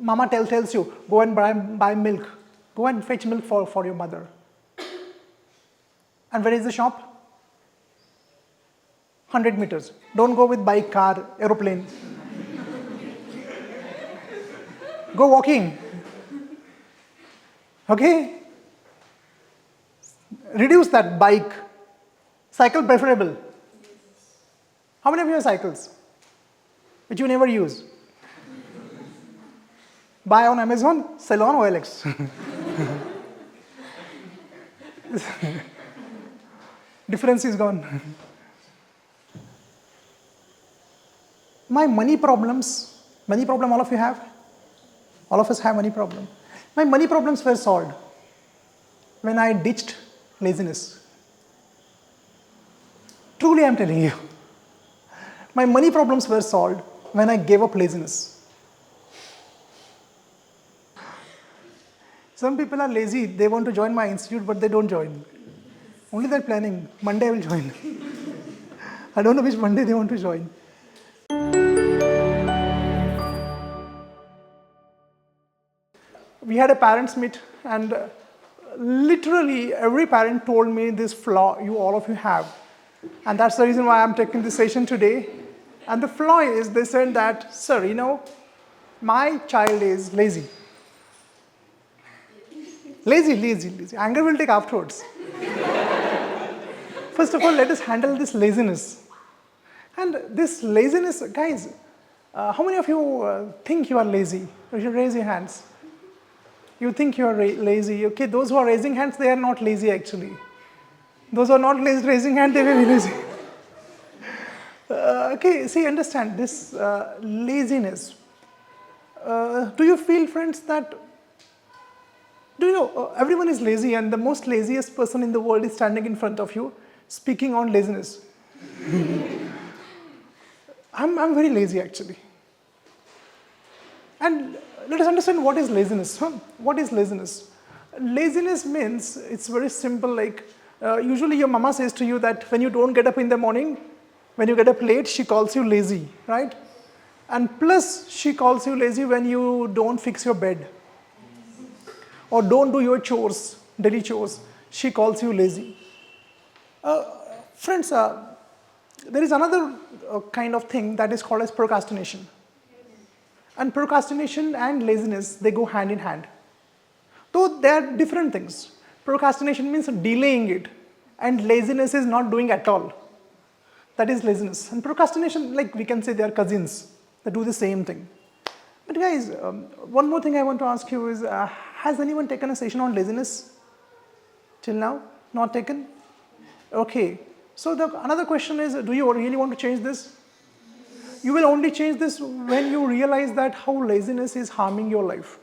Mama tells you, go and buy milk. Go and fetch milk for your mother. And where is the shop? 100 meters. Don't go with bike, car, aeroplane. Go walking. Okay? Reduce that bike. Cycle preferable. How many of you have cycles? Which you never use? Buy on Amazon, sell on OLX. Difference is gone. My money problems, money problem all of you have? All of us have money problem. My money problems were solved when I ditched laziness. Truly I am telling you. My money problems were solved when I gave up laziness. Some people are lazy, they want to join my institute, but they don't join. Only they're planning, Monday I will join. I don't know which Monday they want to join. We had a parents meet, and literally every parent told me this flaw all of you have. And that's the reason why I'm taking this session today. And the flaw is, they said that, sir, you know, my child is lazy. Lazy. Anger will take afterwards. First of all, let us handle this laziness. And this laziness, guys, how many of you think you are lazy? You should raise your hands. You think you are lazy. Okay, those who are raising hands, they are not lazy actually. Those who are not raising hands, they may be lazy. Okay, see, understand this laziness. Do you feel, friends, that, do you know, everyone is lazy, and the most laziest person in the world is standing in front of you, speaking on laziness. I'm very lazy actually. And let us understand what is laziness. What is laziness? Laziness means, it's very simple, like usually your mama says to you that when you don't get up in the morning, when you get up late, she calls you lazy, right? And plus she calls you lazy when you don't fix your bed or don't do your chores, daily chores. She calls you lazy. Friends, there is another kind of thing that is called as procrastination. And procrastination and laziness, they go hand in hand. Though they are different things. Procrastination means delaying it, and laziness is not doing at all. That is laziness. And procrastination, like we can say they are cousins. They do the same thing. But guys, one more thing I want to ask you is, has anyone taken a session on laziness? Till now? Not taken? Okay. So another question is, do you really want to change this? You will only change this when you realize that how laziness is harming your life.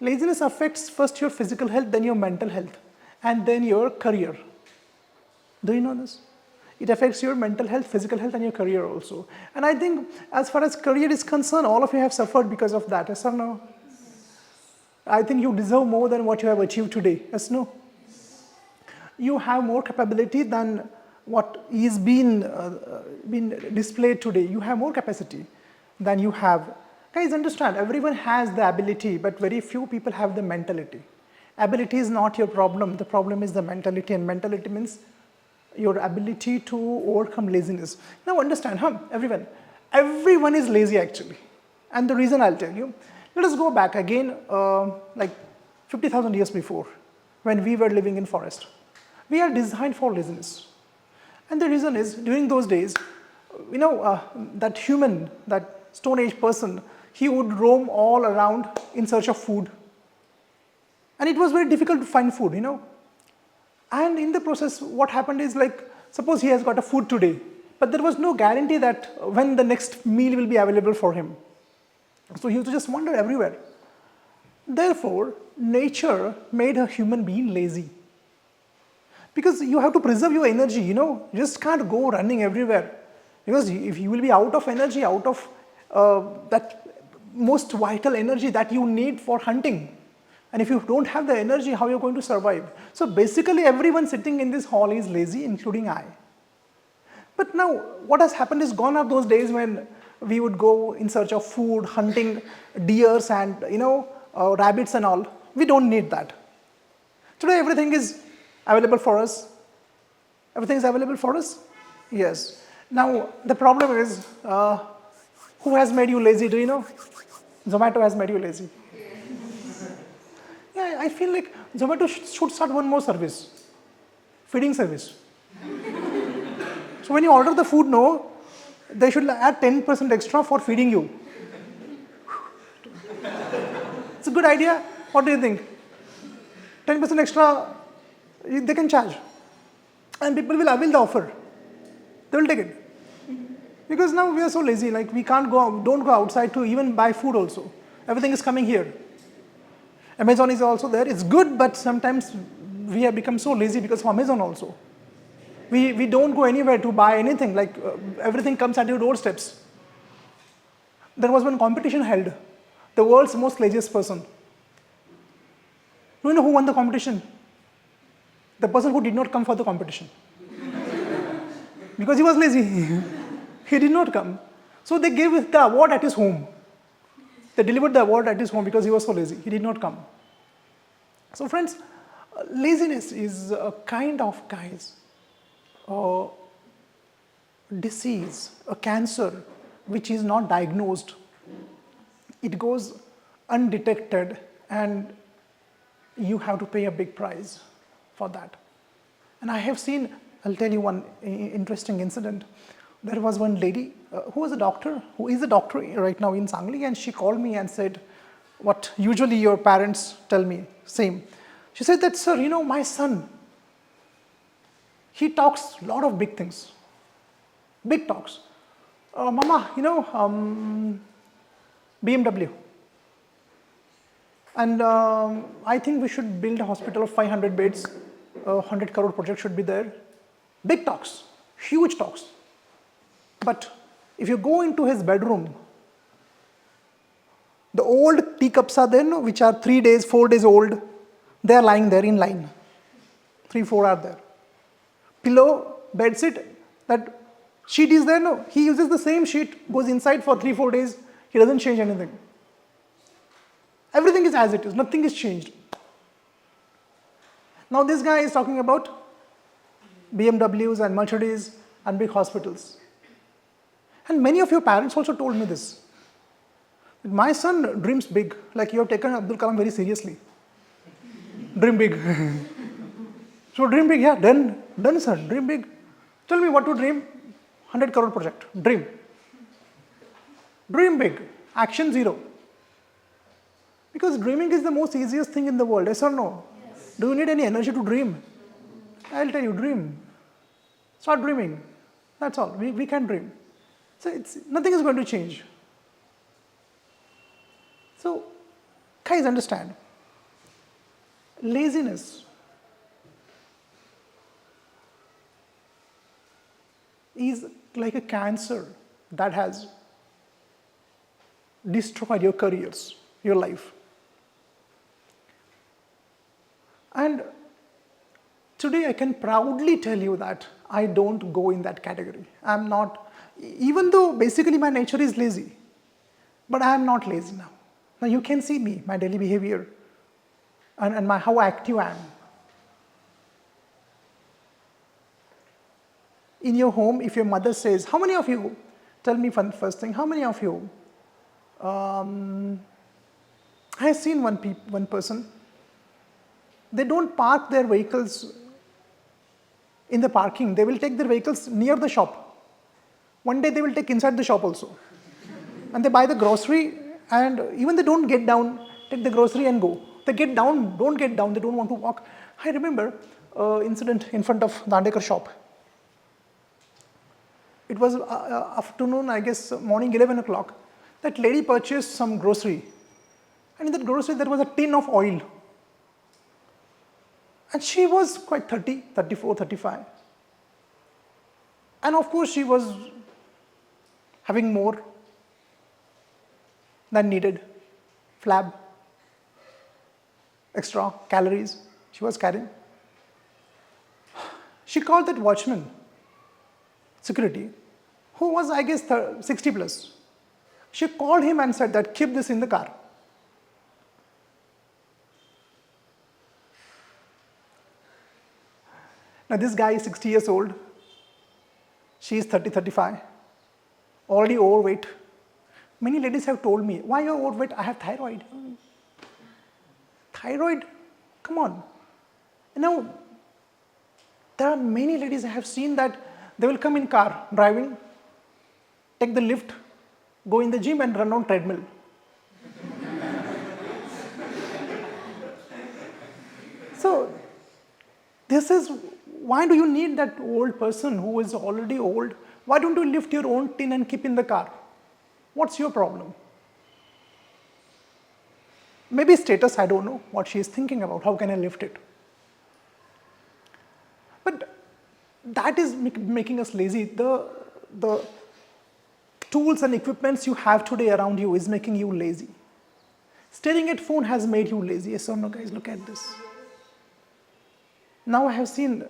Laziness affects first your physical health, then your mental health, and then your career. Do you know this? It affects your mental health, physical health, and your career also. And I think as far as career is concerned, all of you have suffered because of that, yes or no? I think you deserve more than what you have achieved today, yes or no? You have more capability than what is been displayed today. You have more capacity than you have. Guys, understand, everyone has the ability, but very few people have the mentality. Ability is not your problem. The problem is the mentality, and mentality means your ability to overcome laziness. Now understand, everyone is lazy actually. And the reason I'll tell you. Let us go back again, like 50,000 years before, when we were living in forest. We are designed for laziness. And the reason is, during those days, you know, that human, that Stone Age person, he would roam all around in search of food. And it was very difficult to find food, you know. And in the process, what happened is, like, suppose he has got a food today, but there was no guarantee that when the next meal will be available for him. So he used to just wander everywhere. Therefore, nature made a human being lazy. Because you have to preserve your energy, you know, you just can't go running everywhere. Because if you will be out of energy, out of that most vital energy that you need for hunting. And if you don't have the energy, how are you going to survive? So basically everyone sitting in this hall is lazy, including I. But now what has happened is, gone are those days when we would go in search of food, hunting deers and rabbits and all. We don't need that. Today everything is available for us. Everything is available for us? Yes. Now the problem is, who has made you lazy? Do you know? Zomato has made you lazy. Yeah, I feel like Zomato should start one more service, feeding service. So when you order the food, no, they should add 10% extra for feeding you. It's a good idea. What do you think? 10% extra, they can charge. And people will avail the offer. They will take it. Because now we are so lazy, like we can't go out, don't go outside to even buy food also. Everything is coming here. Amazon is also there. It's good, but sometimes we have become so lazy because of Amazon also. We don't go anywhere to buy anything, like everything comes at your doorsteps. There was one competition held, the world's most laziest person. Do you know who won the competition? The person who did not come for the competition. Because he was lazy. He did not come. So they gave the award at his home. They delivered the award at his home because he was so lazy. He did not come. So friends, laziness is a kind of, disease, a cancer which is not diagnosed. It goes undetected and you have to pay a big price for that. And I have seen, I'll tell you one interesting incident. There was one lady who is a doctor right now in Sangli, and she called me and said, what usually your parents tell me, same. She said that, sir, my son, he talks a lot of big things, big talks. Mama, BMW. And I think we should build a hospital of 500 beds, 100 crore project should be there. Big talks, huge talks. But if you go into his bedroom, the old teacups are there, which are 3 days, 4 days old. They are lying there in line. 3, 4 are there. Pillow, bedsheet, that sheet is there, no. He uses the same sheet, goes inside for 3, 4 days. He doesn't change anything. Everything is as it is, nothing is changed. Now this guy is talking about BMWs and Mercedes and big hospitals. And many of your parents also told me this. My son dreams big, like you have taken Abdul Kalam very seriously. Dream big. So dream big, yeah, done sir, dream big. Tell me what to dream. 100 crore project, dream. Dream big, action zero. Because dreaming is the most easiest thing in the world, yes or no? Yes. Do you need any energy to dream? I'll tell you, dream. Start dreaming. That's all, we can dream. So nothing is going to change. So, guys, understand, laziness is like a cancer that has destroyed your careers, your life. And today I can proudly tell you that I don't go in that category. I'm not, even though basically my nature is lazy, but I am not lazy now. Now you can see me, my daily behavior, and how active I am. In your home, if your mother says, how many of you, tell me first thing, how many of you, I have seen one person, they don't park their vehicles in the parking, they will take their vehicles near the shop. One day they will take inside the shop also. And they buy the grocery, and even they don't get down, take the grocery and go. They get down, don't get down, they don't want to walk. I remember an incident in front of Dandekar shop. It was afternoon, I guess morning 11 o'clock. That lady purchased some grocery. And in that grocery there was a tin of oil. And she was quite 30, 34, 35. And of course she was having more than needed. Flab, extra calories she was carrying. She called that watchman, security, who was, I guess, 60 plus. She called him and said that keep this in the car. Now this guy is 60 years old. She is 30, 35. Already overweight. Many ladies have told me, why are you overweight? I have thyroid. Thyroid? Come on. There are many ladies I have seen that they will come in car, driving, take the lift, go in the gym and run on treadmill. So, this is, why do you need that old person who is already old? Why don't you lift your own tin and keep in the car? What's your problem? Maybe status, I don't know what she is thinking about. How can I lift it? But that is making us lazy. The tools and equipments you have today around you is making you lazy. Staring at phone has made you lazy. Yes or no, guys? Look at this. Now I have seen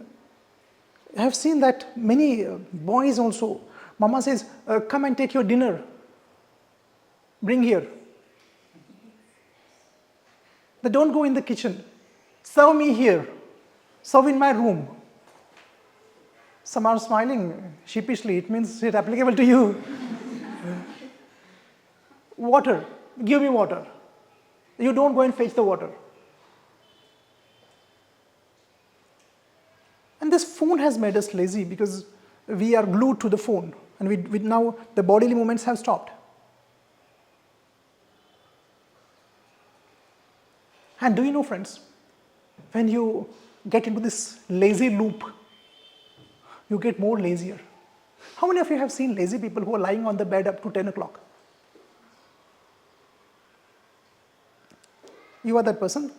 that many boys also, mama says, come and take your dinner. Bring here. They don't go in the kitchen. Serve me here. Serve in my room. Some are smiling sheepishly. It means it's applicable to you. Water. Give me water. You don't go and fetch the water. And this phone has made us lazy because we are glued to the phone. And we now the bodily movements have stopped. And do you know, friends, when you get into this lazy loop, you get more lazier. How many of you have seen lazy people who are lying on the bed up to 10 o'clock? You are that person?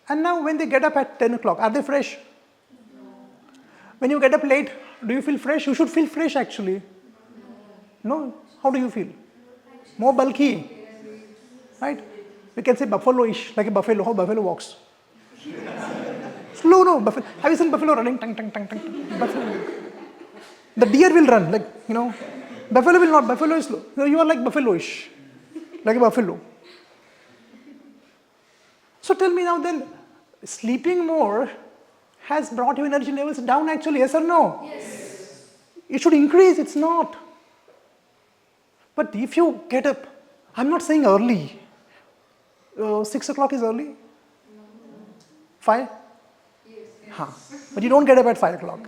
And now when they get up at 10 o'clock, are they fresh? When you get up late, do you feel fresh? You should feel fresh actually. No? How do you feel? More bulky. Right? We can say buffalo-ish, like a buffalo, how buffalo walks. Slow, no, buffalo. Have you seen buffalo running? Tang, tang, tang, tang, tang. Buffalo. The deer will run, Buffalo will not, buffalo is slow. No, you are like buffalo-ish, like a buffalo. So tell me now then, sleeping more has brought your energy levels down actually, yes or no? Yes. It should increase, it's not. But if you get up, I'm not saying early. 6 o'clock is early? 5? Yes. But you don't get up at 5 o'clock.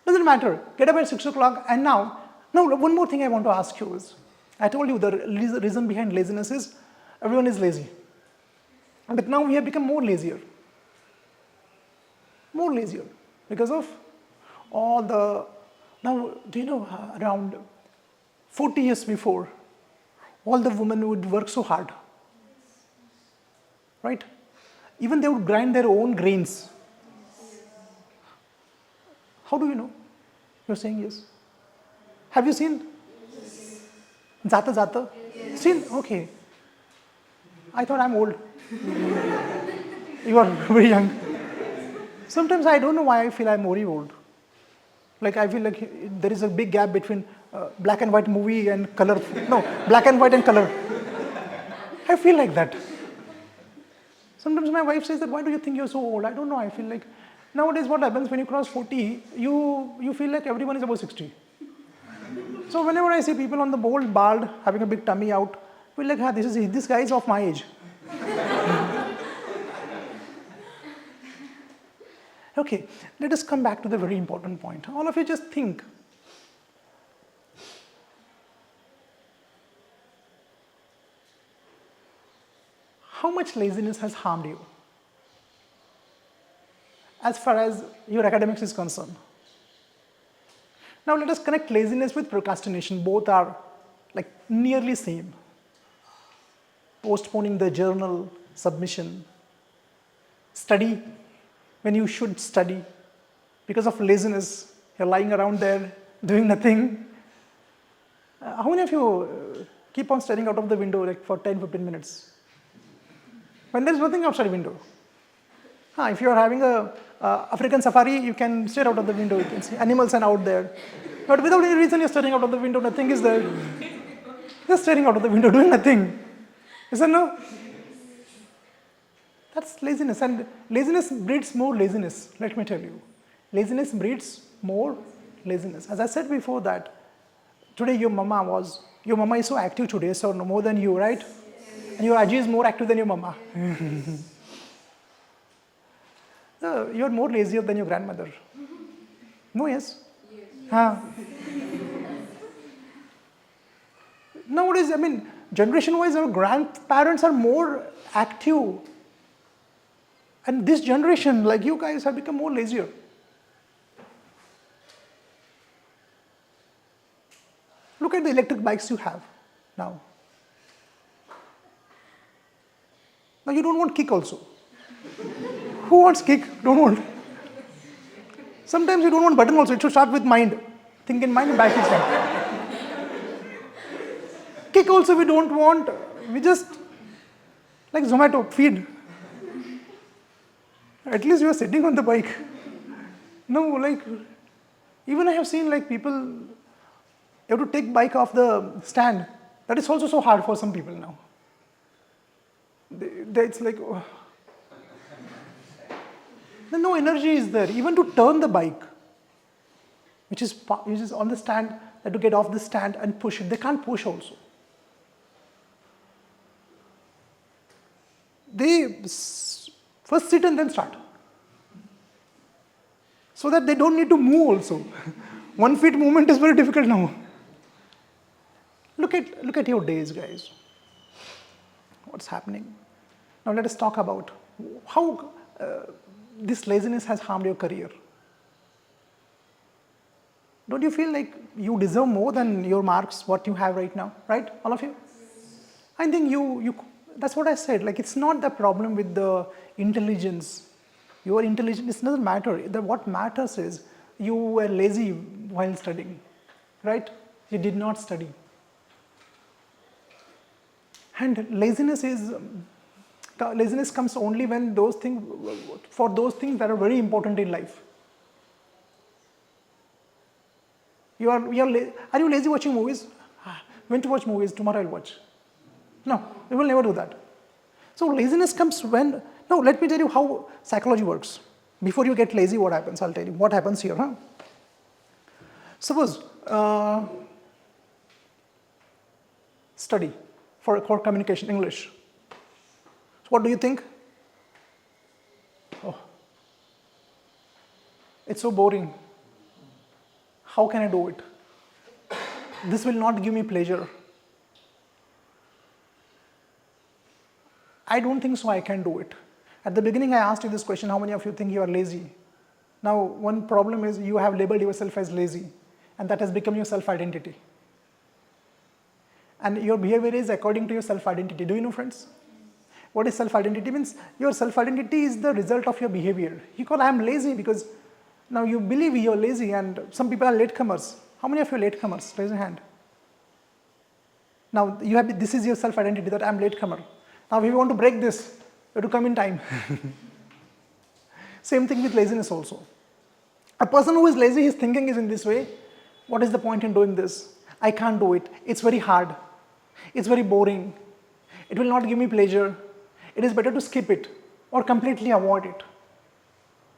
Doesn't matter. Get up at 6 o'clock and now one more thing I want to ask you is, I told you the reason behind laziness is everyone is lazy. But now we have become more lazier. More lazier because of all the, now do you know around 40 years before, all the women would work so hard. Right? Even they would grind their own grains. How do you know? You're saying yes. Have you seen? Yes. Zata Zata? Yes. Seen? Okay. I thought I'm old. You are very young. Sometimes I don't know why I feel I'm very old. Like I feel like there is a big gap between black and white movie and color. No, black and white and color. I feel like that. Sometimes my wife says that, why do you think you're so old? I don't know, I feel like, nowadays what happens when you cross 40, you feel like everyone is above 60. So whenever I see people on the bald, having a big tummy out, I feel like, this guy is of my age. Okay, let us come back to the very important point. All of you just think. How much laziness has harmed you as far as your academics is concerned? Now let us connect laziness with procrastination. Both are like nearly same. Postponing the journal submission, study when you should study. Because of laziness, you're lying around there doing nothing. How many of you keep on staring out of the window like for 10-15 minutes? When there's nothing outside the window. If you are having a African safari, you can stare out of the window, you can see animals are out there. But without any reason, you're staring out of the window, nothing is there. You're staring out of the window, doing nothing. Isn't no? That's laziness, and laziness breeds more laziness, let me tell you. Laziness breeds more laziness. As I said before that, today your mama is so active today, so no more than you, right? And your Aji is more active than your mama. You're more lazier than your grandmother. No, yes? Huh. Nowadays, generation-wise, our grandparents are more active. And this generation, like you guys, have become more lazier. Look at the electric bikes you have now. Now you don't want kick also. Who wants kick? Don't want. Sometimes you don't want button also. It should start with mind. Think in mind, back is mind. Kick also we don't want. We just, like Zomato, feed. At least you are sitting on the bike. No, like, even I have seen like people, you have to take bike off the stand. That is also so hard for some people now. It's like, oh. No energy is there, even to turn the bike, which is on the stand, they have to get off the stand and push it. They can't push also. They first sit and then start. So that they don't need to move also. 1 feet movement is very difficult now. Look at your days, guys. What's happening? Now let us talk about how this laziness has harmed your career. Don't you feel like you deserve more than your marks, what you have right now, right? All of you? I think that's what I said. Like, it's not the problem with the intelligence. Your intelligence, it doesn't matter. What matters is you were lazy while studying, right? You did not study. And laziness comes only when for those things that are very important in life. Are you lazy watching movies? When to watch movies? Tomorrow I'll watch. No, we will never do that. So laziness comes when, no, let me tell you how psychology works. Before you get lazy, what happens? I'll tell you what happens here. Suppose, study for communication, English. So what do you think? Oh, it's so boring. How can I do it? This will not give me pleasure. I don't think so I can do it. At the beginning I asked you this question, how many of you think you are lazy? Now one problem is you have labeled yourself as lazy, and that has become your self-identity. And your behavior is according to your self-identity. Do you know, friends? What is self-identity? Means your self-identity is the result of your behavior. You call I am lazy because now you believe you're lazy, and some people are latecomers. How many of you are latecomers? Raise your hand. Now this is your self-identity, that I am latecomer. Now if you want to break this, you have to come in time. Same thing with laziness also. A person who is lazy, his thinking is in this way. What is the point in doing this? I can't do it. It's very hard. It's very boring. It will not give me pleasure. It is better to skip it or completely avoid it.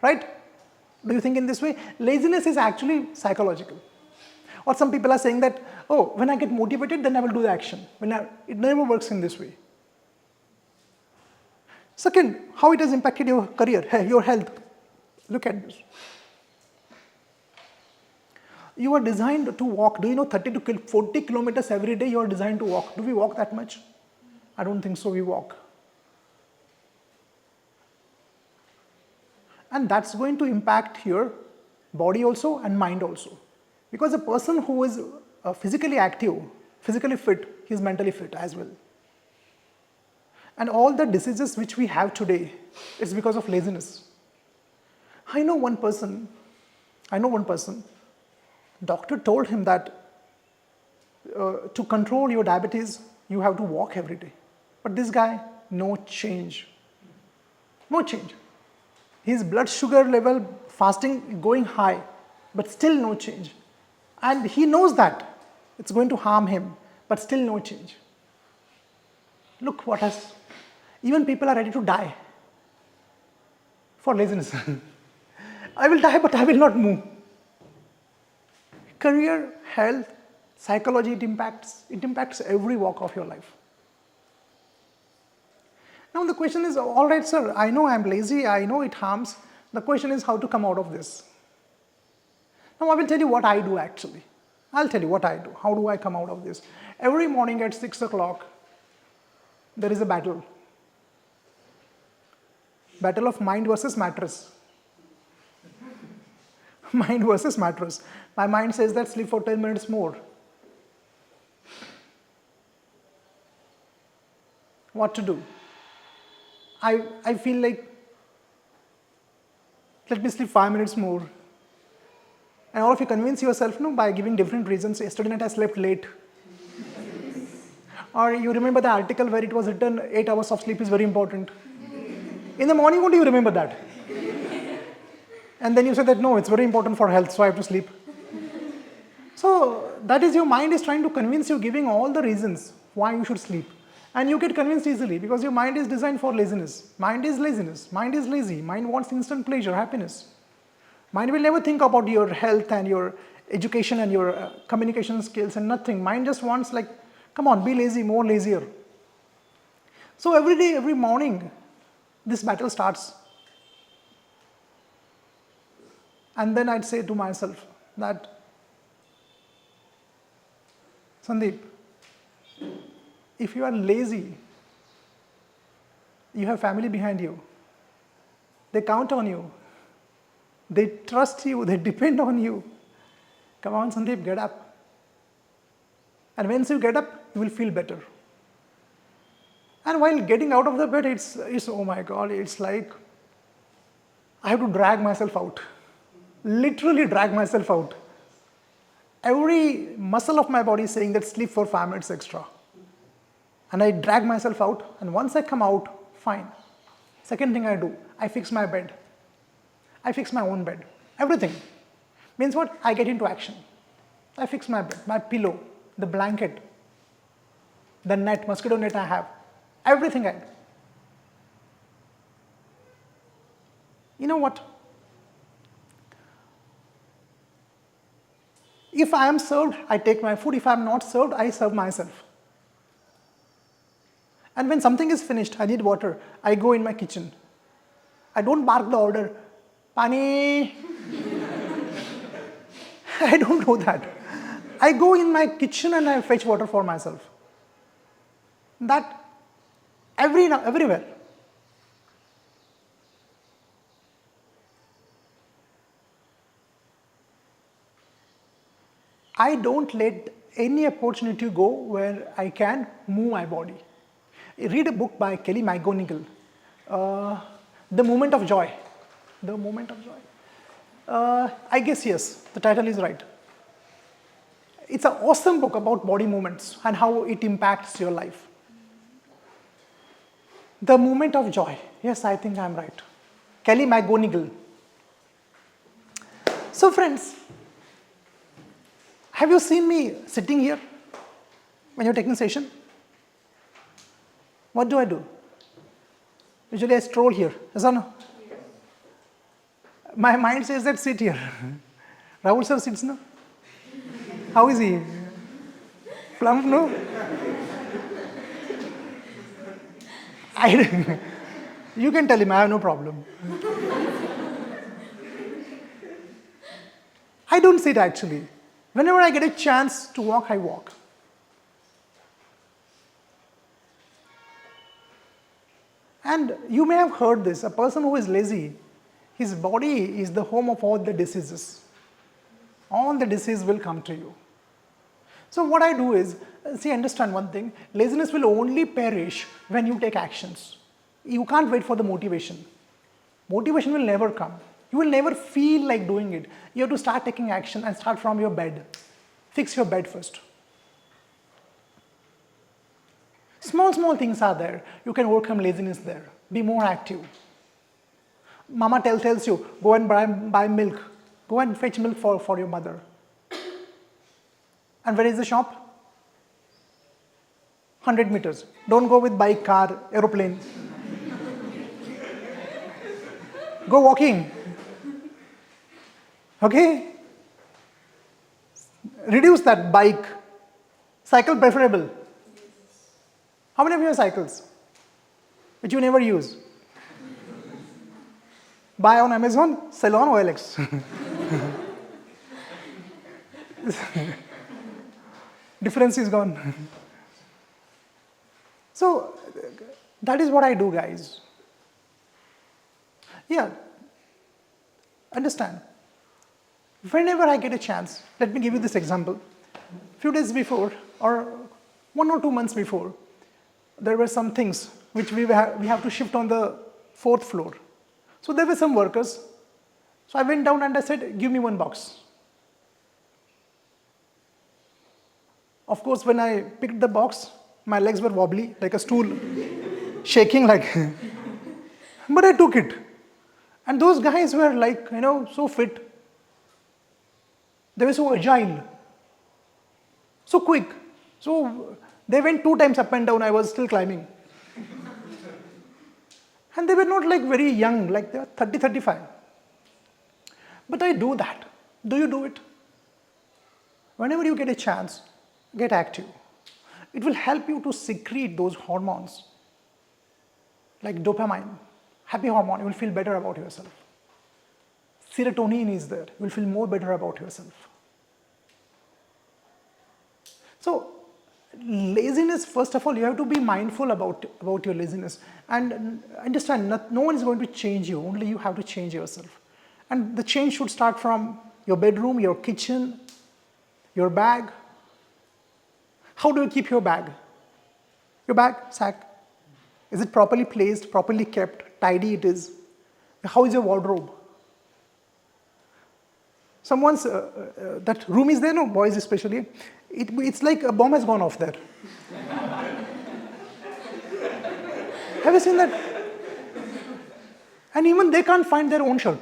Right? Do you think in this way? Laziness is actually psychological. Or some people are saying that, oh, when I get motivated, then I will do the action. It never works in this way. Second, how it has impacted your career, your health. Look at this. You are designed to walk. Do you know 30 to 40 kilometers every day you are designed to walk? Do we walk that much? I don't think so, we walk. And that's going to impact your body also and mind also. Because a person who is physically active, physically fit, he is mentally fit as well. And all the diseases which we have today, it's because of laziness. I know one person, doctor told him that to control your diabetes, you have to walk every day. But this guy, no change. No change. His blood sugar level fasting going high, but still no change. And he knows that it's going to harm him, but still no change. Look what has, even people are ready to die for laziness. I will die, but I will not move. Career, health, psychology, it impacts every walk of your life. Now the question is, all right, sir, I know I'm lazy, I know it harms. The question is how to come out of this. Now I will tell you what I do actually. I'll tell you what I do. How do I come out of this? Every morning at 6 o'clock, there is a battle. Battle of mind versus mattress. Mind versus mattress. My mind says that sleep for 10 minutes more. What to do? I feel like, let me sleep 5 minutes more. And all of you convince yourself, no, by giving different reasons. Yesterday night I slept late. Or you remember the article where it was written 8 hours of sleep is very important. In the morning, only you remember that. And then you say that no, it's very important for health, so I have to sleep. So that is, your mind is trying to convince you, giving all the reasons why you should sleep. And you get convinced easily because your mind is designed for laziness. Mind is laziness. Mind is lazy. Mind wants instant pleasure, happiness. Mind will never think about your health and your education and your communication skills and nothing. Mind just wants like, come on, be lazy, more lazier. So every day, every morning, this battle starts. And then I'd say to myself that, Sandeep, if you are lazy, you have family behind you. They count on you. They trust you. They depend on you. Come on, Sandeep, get up. And once you get up, you will feel better. And while getting out of the bed, it's oh my God, it's like I have to drag myself out. Literally drag myself out. Every muscle of my body is saying that sleep for 5 minutes extra. And I drag myself out, and once I come out, fine. Second thing I do, I fix my bed. I fix my own bed. Everything. Means what? I get into action. I fix my bed, my pillow, the blanket, the net, mosquito net I have. Everything I do. You know what? If I am served, I take my food. If I am not served, I serve myself. And when something is finished, I need water, I go in my kitchen. I don't bark the order, Pani. I don't do that. I go in my kitchen and I fetch water for myself. That everywhere. I don't let any opportunity go where I can move my body. Read a book by Kelly McGonigal, The Moment of Joy. The Moment of Joy. I guess yes, the title is right. It's an awesome book about body movements and how it impacts your life. The Moment of Joy. Yes, I think I'm right. Kelly McGonigal. So friends, have you seen me sitting here when you're taking session? What do I do? Usually I stroll here, yes or no? Yes. My mind says that sit here. Rahul sir sits, no? How is he? Plump, no? You can tell him, I have no problem. I don't sit actually. Whenever I get a chance to walk, I walk. And you may have heard this, a person who is lazy, his body is the home of all the diseases. All the disease will come to you. So what I do is, see, understand one thing, laziness will only perish when you take actions. You can't wait for the motivation. Motivation will never come. You will never feel like doing it. You have to start taking action and start from your bed. Fix your bed first. Small things are there. You can overcome laziness there. Be more active. Mama tells you, go and buy milk. Go and fetch milk for your mother. And where is the shop? 100 meters. Don't go with bike, car, aeroplane. Go walking. Okay? Reduce that bike. Cycle preferable. How many of you have cycles? Which you never use? Buy on Amazon, sell on OLX. Difference is gone. So, that is what I do, guys. Yeah. Understand. Whenever I get a chance, let me give you this example. Few days before, or 1 or 2 months before, there were some things which we have to shift on the 4th floor. So there were some workers. So I went down and I said, give me 1 box. Of course, when I picked the box, my legs were wobbly, like a stool, shaking like. But I took it. And those guys were like, so fit. They were so agile, so quick. So they went 2 times up and down, I was still climbing. And they were not like very young, like they were 30, 35. But I do that. Do you do it? Whenever you get a chance, get active. It will help you to secrete those hormones, like dopamine, happy hormone. You will feel better about yourself. Serotonin is there. You will feel more better about yourself. So, laziness, first of all, you have to be mindful about your laziness. And understand, no one is going to change you. Only you have to change yourself. And the change should start from your bedroom, your kitchen, your bag. How do you keep your bag? Your bag, sack. Is it properly placed, properly kept, tidy it is? How is your wardrobe? Someone's, that room is there, no, boys especially. It's like a bomb has gone off there. Have you seen that? And even they can't find their own shirt.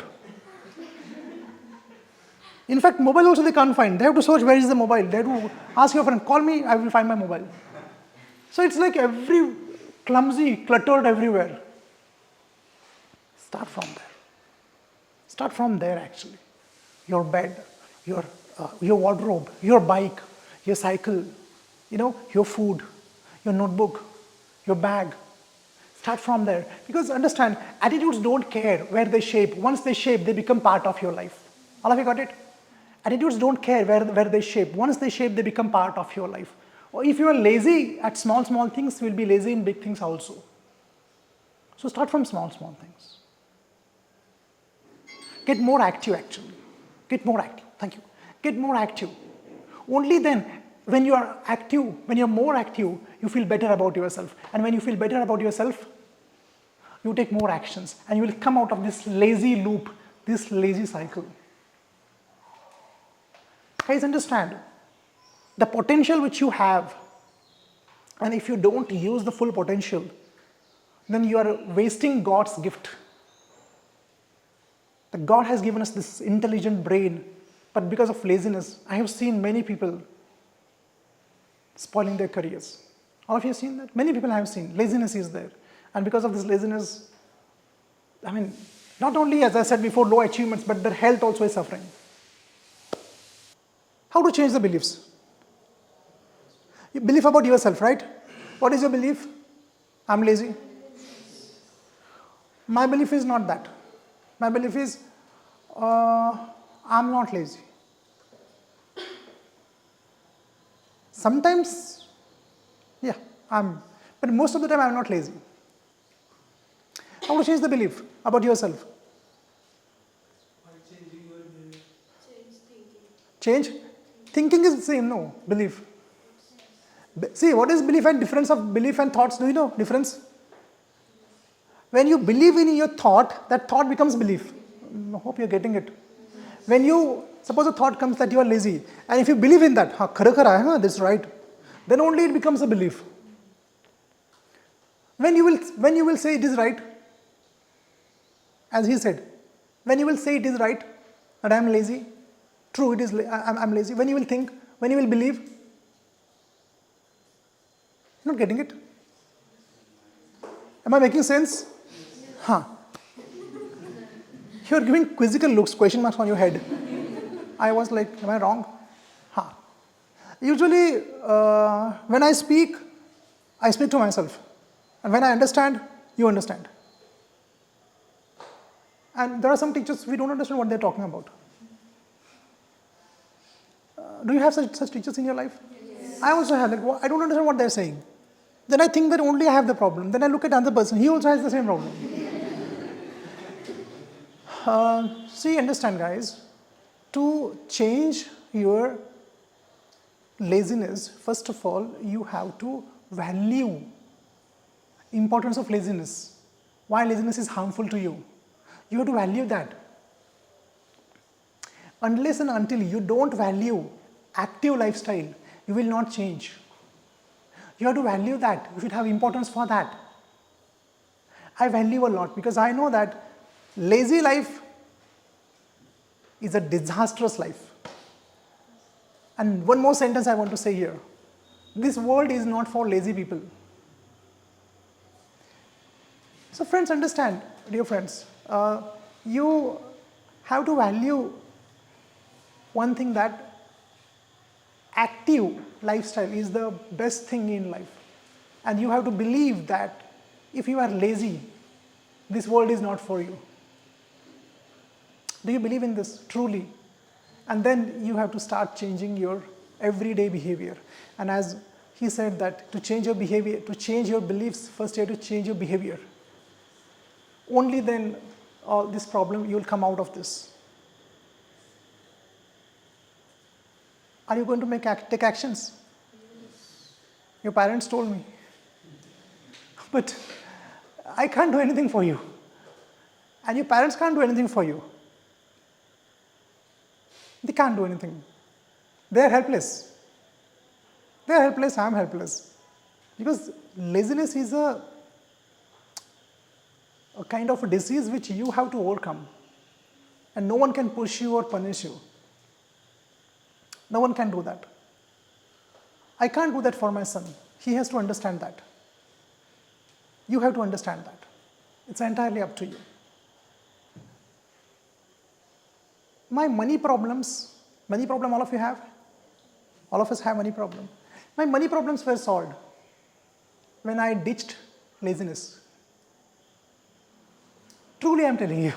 In fact, mobile also they can't find. They have to search where is the mobile. They have to ask your friend, call me, I will find my mobile. So it's like every clumsy, cluttered everywhere. Start from there. Start from there actually. Your bed, your wardrobe, your bike, your cycle, your food, your notebook, your bag. Start from there. Because understand, attitudes don't care where they shape. Once they shape, they become part of your life. All of you got it? Attitudes don't care where they shape. Once they shape, they become part of your life. Or if you are lazy at small things, you will be lazy in big things also. So start from small things. Get more active actually. Get more active. Thank you. Get more active. Only then, when you are active, when you are more active, you feel better about yourself. And when you feel better about yourself, you take more actions. And you will come out of this lazy loop, this lazy cycle. Guys, understand, the potential which you have, and if you don't use the full potential, then you are wasting God's gift. That God has given us this intelligent brain, but because of laziness, I have seen many people spoiling their careers. All of you have seen that? Many people I have seen. Laziness is there. And because of this laziness, not only, as I said before, low achievements, but their health also is suffering. How to change the beliefs? You believe about yourself, right? What is your belief? I'm lazy. My belief is not that. My belief is, I'm not lazy. Sometimes, yeah, but most of the time I'm not lazy. How to change the belief about yourself? By changing your belief. Change thinking. Change? Thinking is the same, no, belief. See, what is belief and difference of belief and thoughts? Do you know difference? When you believe in your thought, that thought becomes belief. I hope you're getting it. When you, suppose a thought comes that you are lazy, and if you believe in that, this is right, then only it becomes a belief. When you will say it is right, As he said, when you will say it is right, that I am lazy, true, it is, I'm lazy. When you will think, when you will believe, you're not getting it. Am I making sense? Huh. You're giving quizzical looks, question marks on your head. I was like, am I wrong? Huh. Usually, when I speak to myself. And when I understand, you understand. And there are some teachers, we don't understand what they're talking about. Do you have such teachers in your life? Yes. I also have, like, I don't understand what they're saying. Then I think that only I have the problem. Then I look at another person, he also has the same problem. See, understand guys, to change your laziness, first of all, you have to value importance of laziness. Why laziness is harmful to you. You have to value that. Unless and until you don't value active lifestyle, you will not change. You have to value that. You should have importance for that. I value a lot because I know that lazy life is a disastrous life. And one more sentence I want to say here. This world is not for lazy people. So friends, understand, dear friends, you have to value one thing, that active lifestyle is the best thing in life. And you have to believe that if you are lazy, this world is not for you. Do you believe in this truly? And then you have to start changing your everyday behavior. And as he said that to change your behavior, to change your beliefs, first you have to change your behavior. Only then all this problem, you will come out of this. Are you going to take actions? Your parents told me. But I can't do anything for you. And your parents can't do anything for you. They can't do anything. They are helpless. They are helpless, I am helpless. Because laziness is a kind of a disease which you have to overcome. And no one can push you or punish you. No one can do that. I can't do that for my son. He has to understand that. You have to understand that. It's entirely up to you. My money problems all of you have? All of us have money problem. My money problems were solved when I ditched laziness. Truly, I'm telling you.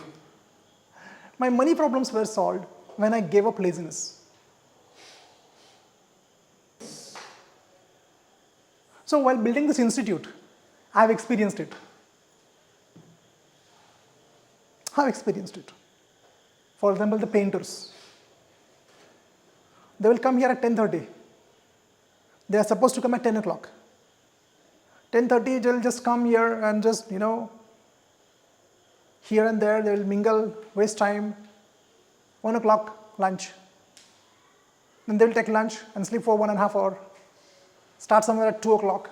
My money problems were solved when I gave up laziness. So while building this institute, I've experienced it. I've experienced it. For example, the painters. They will come here at 10:30. They are supposed to come at 10 o'clock. 10:30, they will just come here and just, here and there, they will mingle, waste time. 1 o'clock, lunch. Then they will take lunch and sleep for 1.5 hours. Start somewhere at 2 o'clock.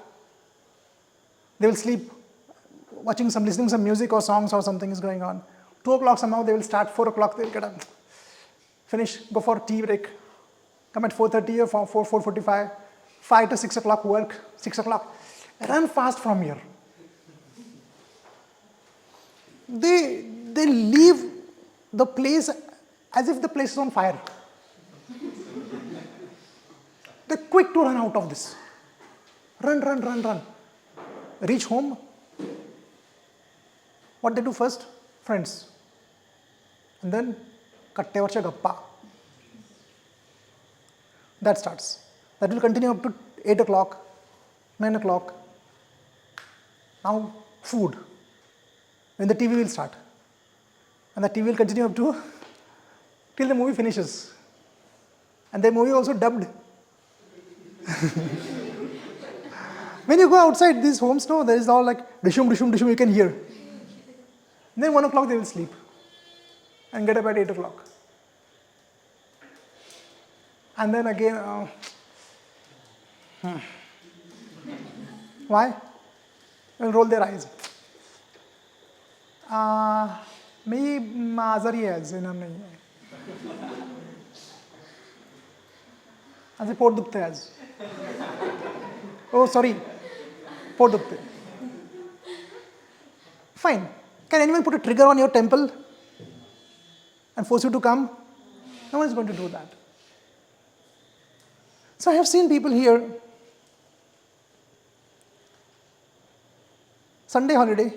They will sleep, listening some music or songs or something is going on. 2 o'clock somehow they will start, 4 o'clock they will get up, finish, go for tea break, come at 4:30 or 4:45, 5 to 6 o'clock work, 6 o'clock, run fast from here. They leave the place as if the place is on fire. They're quick to run out of this. Run. Reach home. What they do first? Friends. And then kattevarcha gappa. That starts. That will continue up to 8 o'clock, 9 o'clock. Now food. Then the TV will start. And the TV will continue up to till the movie finishes. And the movie also dubbed. When you go outside these homes, no, there is all like dishum, you can hear. Then 1 o'clock they will sleep and get up at 8 o'clock. And then again, why? They will roll their eyes. मी आजारी आहे आज, येणार नाही आहे. आज pot दुखतंय आज. Oh, sorry. Pot दुखते. Fine. Can anyone put a trigger on your temple and force you to come? No one is going to do that. So I have seen people here. Sunday holiday.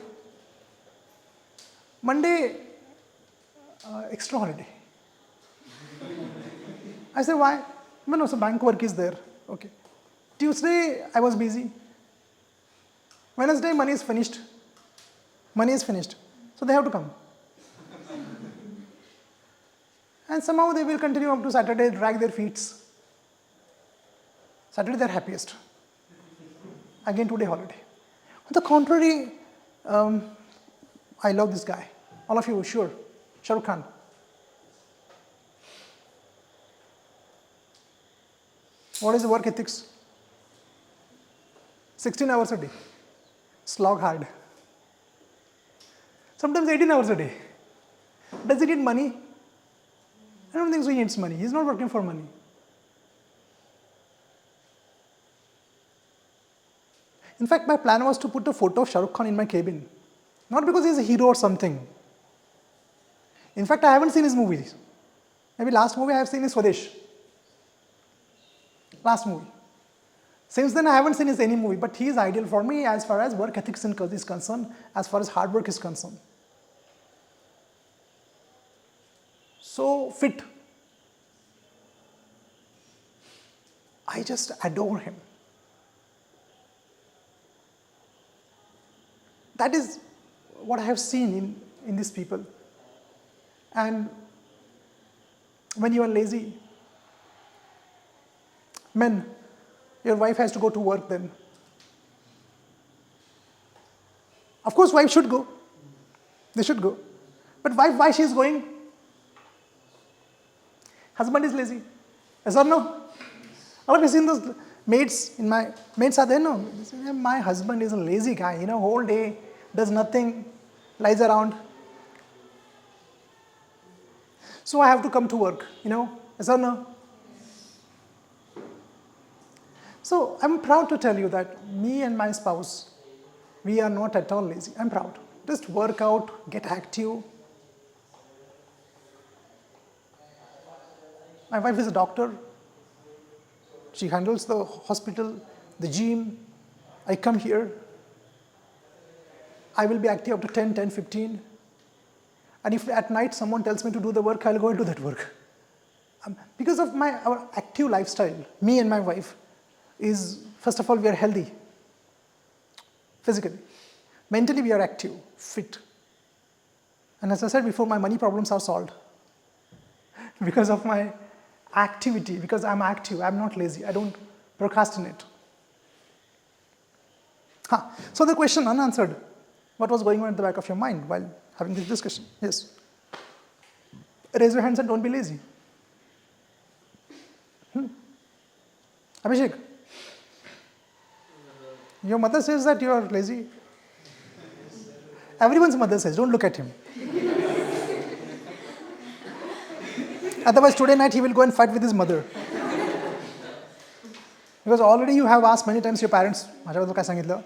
Monday, extra holiday. I said, why? No, so bank work is there. Okay. Tuesday, I was busy. Wednesday, money is finished. Money is finished. So they have to come. And somehow they will continue up to Saturday, drag their feet. Saturday, they're happiest. Again, 2-day holiday. On the contrary, I love this guy. All of you, sure. Shah Rukh Khan. What is the work ethics? 16 hours a day. Slog hard. Sometimes 18 hours a day. Does he need money? I don't think so he needs money. He's not working for money. In fact, my plan was to put a photo of Shah Rukh Khan in my cabin. Not because he's a hero or something. In fact, I haven't seen his movies. Maybe last movie I have seen is Swadesh. Last movie. Since then, I haven't seen his any movie, but he is ideal for me as far as work ethics is concerned, as far as hard work is concerned. So fit. I just adore him. That is what I have seen in these people. And when you are lazy, men, your wife has to go to work then. Of course, wife should go. They should go. But wife, why she is going? Husband is lazy. Yes or no? All of you seen those maids in my maids are there? No. My husband is a lazy guy. Whole day does nothing, lies around. So I have to come to work. Yes or no? So I'm proud to tell you that me and my spouse, we are not at all lazy. I'm proud. Just work out, get active. My wife is a doctor. She handles the hospital, the gym. I come here. I will be active up to 10, 15. And if at night someone tells me to do the work, I'll go and do that work. Because of our active lifestyle, me and my wife, is first of all we are healthy physically, mentally we are active, fit, and as I said before, my money problems are solved because of my activity, because I'm active, I'm not lazy, I don't procrastinate. So the question unanswered, what was going on at the back of your mind while having this discussion? Yes, raise your hands and don't be lazy. Abhishek, your mother says that you are lazy. Everyone's mother says, don't look at him. Otherwise, today night he will go and fight with his mother. Because already you have asked many times your parents, माझ्याबद्दल काय सांगितलं?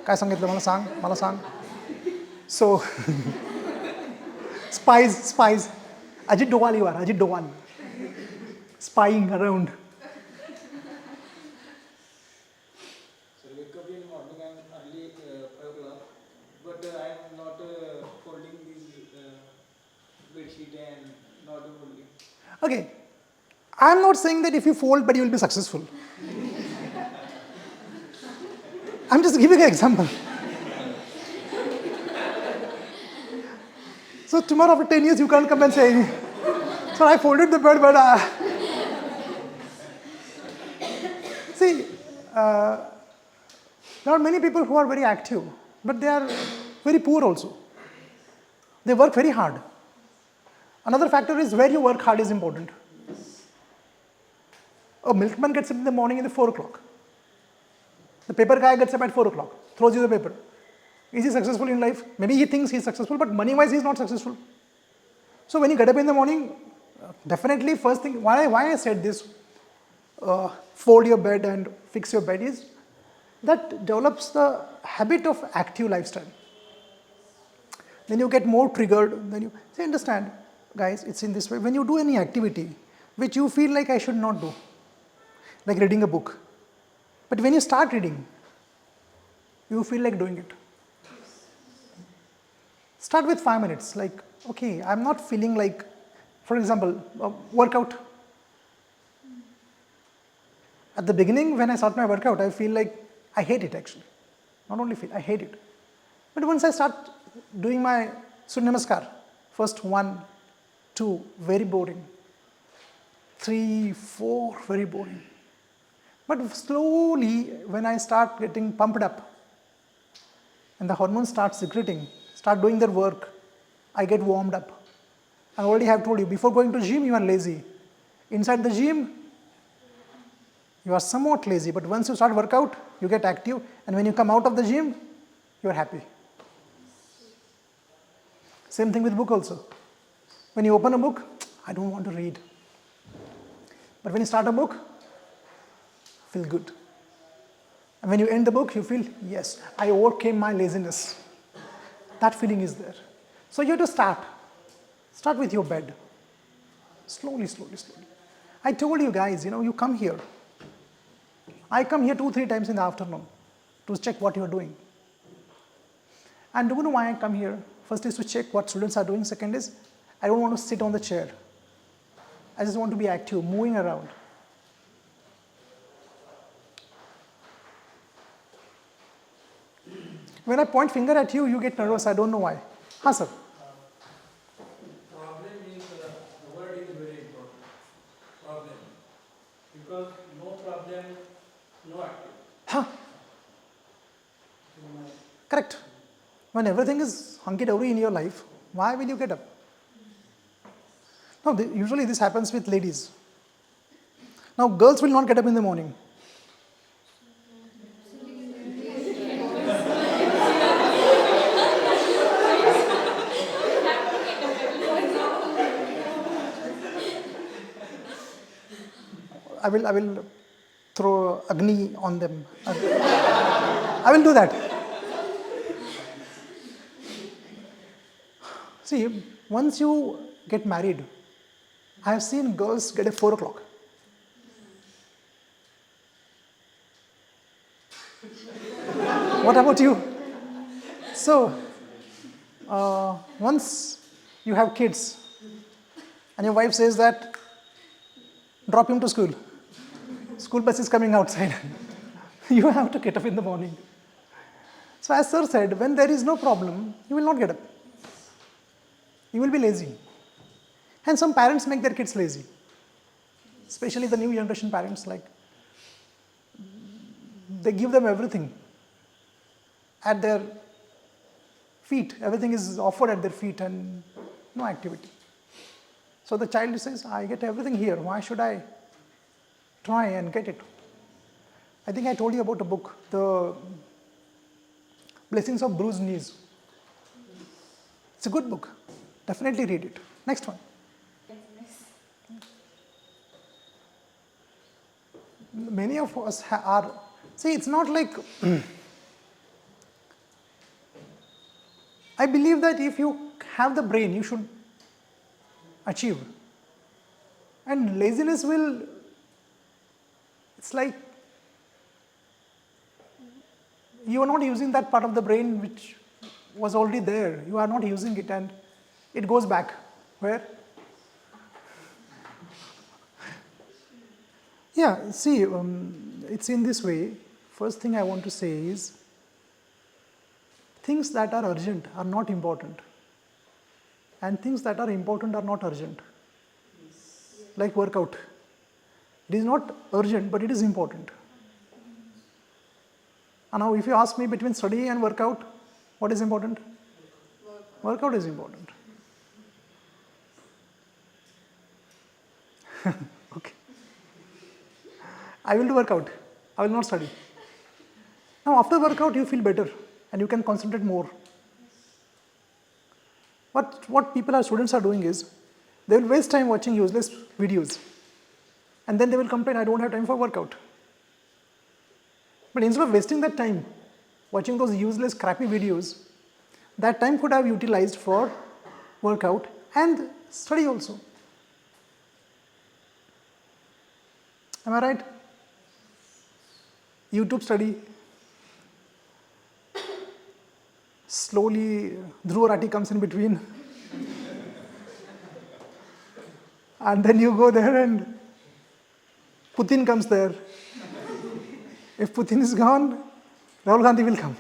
काय सांगितलं मला सांग, मला सांग. So, spies. Ajit Doval you are, Ajit Doval. Spying around. Okay, I'm not saying that if you fold, but you will be successful. I'm just giving an example. So tomorrow after 10 years, you can't come and say, so I folded the bed, but see, there are many people who are very active, but they are very poor also. They work very hard. Another factor is where you work hard is important. A milkman gets up in the morning at 4 o'clock. The paper guy gets up at 4 o'clock, throws you the paper. Is he successful in life? Maybe he thinks he's successful, but money-wise he's not successful. So when you get up in the morning, definitely first thing, why I said this, fold your bed and fix your bed is, that develops the habit of active lifestyle. Then you get more triggered, then you say, understand, guys, it's in this way. When you do any activity which you feel like I should not do, like reading a book, but when you start reading, you feel like doing it. Start with 5 minutes, like, okay, I'm not feeling like, for example, workout. At the beginning, when I start my workout, I feel like I hate it actually. Not only feel, I hate it. But once I start doing my Surya Namaskar, first 1, 2, very boring. 3, 4, very boring. But slowly, when I start getting pumped up, and the hormones start secreting, start doing their work, I get warmed up. I already have told you, before going to gym, you are lazy. Inside the gym, you are somewhat lazy, but once you start workout, you get active, and when you come out of the gym, you are happy. Same thing with book also. When you open a book, I don't want to read. But when you start a book, feel good. And when you end the book, you feel, yes, I overcame my laziness. That feeling is there. So you have to start. Start with your bed. Slowly, slowly, slowly. I told you guys, you come here. I come here 2, 3 times in the afternoon to check what you are doing. And do you know why I come here? First is to check what students are doing. Second is, I don't want to sit on the chair. I just want to be active, moving around. When I point finger at you, you get nervous. I don't know why. Huh, sir? Problem is, the word is very important. Problem. Because no problem, no active. Huh? Correct. When everything is hunky-dory in your life, why will you get up? No, usually this happens with ladies. Now, girls will not get up in the morning. I will throw Agni on them. I will do that. See, once you get married, I have seen girls get at 4 o'clock. What about you? So, once you have kids and your wife says that, drop him to school. School bus is coming outside. You have to get up in the morning. So as sir said, when there is no problem, you will not get up. You will be lazy. And some parents make their kids lazy. Especially the new generation parents, like, they give them everything at their feet. Everything is offered at their feet and no activity. So the child says, I get everything here. Why should I try and get it? I think I told you about a book, The Blessings of Bruised Knees. It's a good book. Definitely read it. Next one. Many of us are, see, it's not like, I believe that if you have the brain, you should achieve. And laziness will, it's like, you are not using that part of the brain which was already there. You are not using it and it goes back. Where? Yeah, see, it's in this way. First thing I want to say is, things that are urgent are not important. And things that are important are not urgent. Like workout. It is not urgent, but it is important. And now if you ask me between study and workout, what is important? Workout is important. Okay. I will do workout. I will not study. Now after workout you feel better. and you can concentrate more. What people, our students are doing is, they will waste time watching useless videos, and then they will complain, I don't have time for workout. But instead of wasting that time watching those useless, crappy videos, that time could have utilized for workout and study also. Am I right? YouTube study. Slowly, Dhruv Rathi comes in between. And then you go there and Putin comes there. If Putin is gone, Rahul Gandhi will come.